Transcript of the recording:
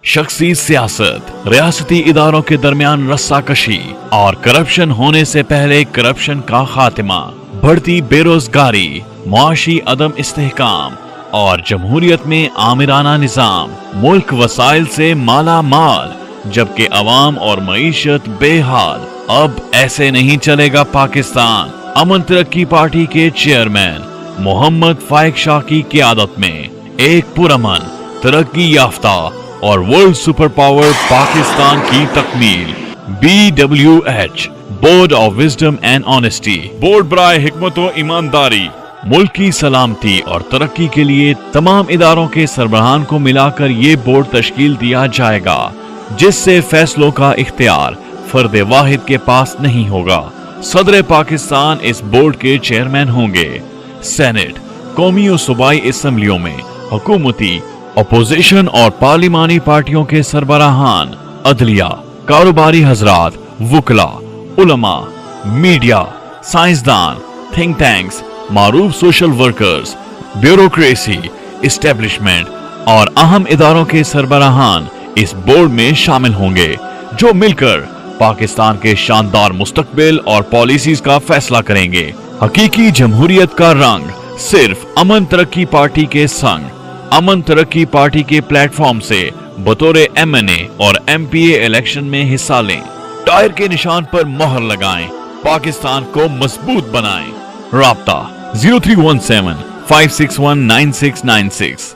शख्सी सियासत, रियासती इदारों के दरमियान रस्साकशी और करप्शन होने से पहले करप्शन का खात्मा, बढ़ती बेरोजगारी, मुआशी अदम इस्तेहकाम और जमहूरियत में आमिराना निजाम, मुल्क वसाइल से माला माल जबकि अवाम और मईशत बेहाल। अब ऐसे नहीं चलेगा पाकिस्तान। अमन तरक्की पार्टी के चेयरमैन मोहम्मद फाइक शाह की क़ियादत में एक पुरअमन, तरक्की याफ्ता और वर्ल्ड सुपर पावर पाकिस्तान की तकमील। BWH board of wisdom and honesty, board बराए हिकमत व ईमानदारी, मुल्क की सलामती और तरक्की के लिए तमाम इदारों के सरबराहान को मिलाकर ये बोर्ड तश्कील दिया जाएगा, जिससे फैसलों का इख्तियार फर्द वाहिद के पास नहीं होगा। सदर पाकिस्तान इस बोर्ड के चेयरमैन होंगे। सेनेट, कौमी और सूबाई असम्बलियों में हुकूमती, अपोजिशन और पार्लिमानी पार्टियों के सरबराहान, अदलिया, कारोबारी हजरात, वुकला, उलमा, मीडिया, साइंसदान, थिंक टैंक्स, मारूफ सोशल वर्कर्स, ब्यूरोक्रेसी, इस्टेब्लिशमेंट और अहम इदारों के सरबराहान इस बोर्ड में शामिल होंगे, जो मिलकर पाकिस्तान के शानदार मुस्तकबिल और पॉलिसीज का फैसला करेंगे। हकीकी जमहूरियत का रंग सिर्फ अमन तरक्की पार्टी के संग। अमन तरक्की पार्टी के प्लेटफॉर्म से बतौर MNA और MPA इलेक्शन में हिस्सा लें। टायर के निशान पर मोहर लगाएं, पाकिस्तान को मजबूत बनाएं। राब्ता 0317 561 9696।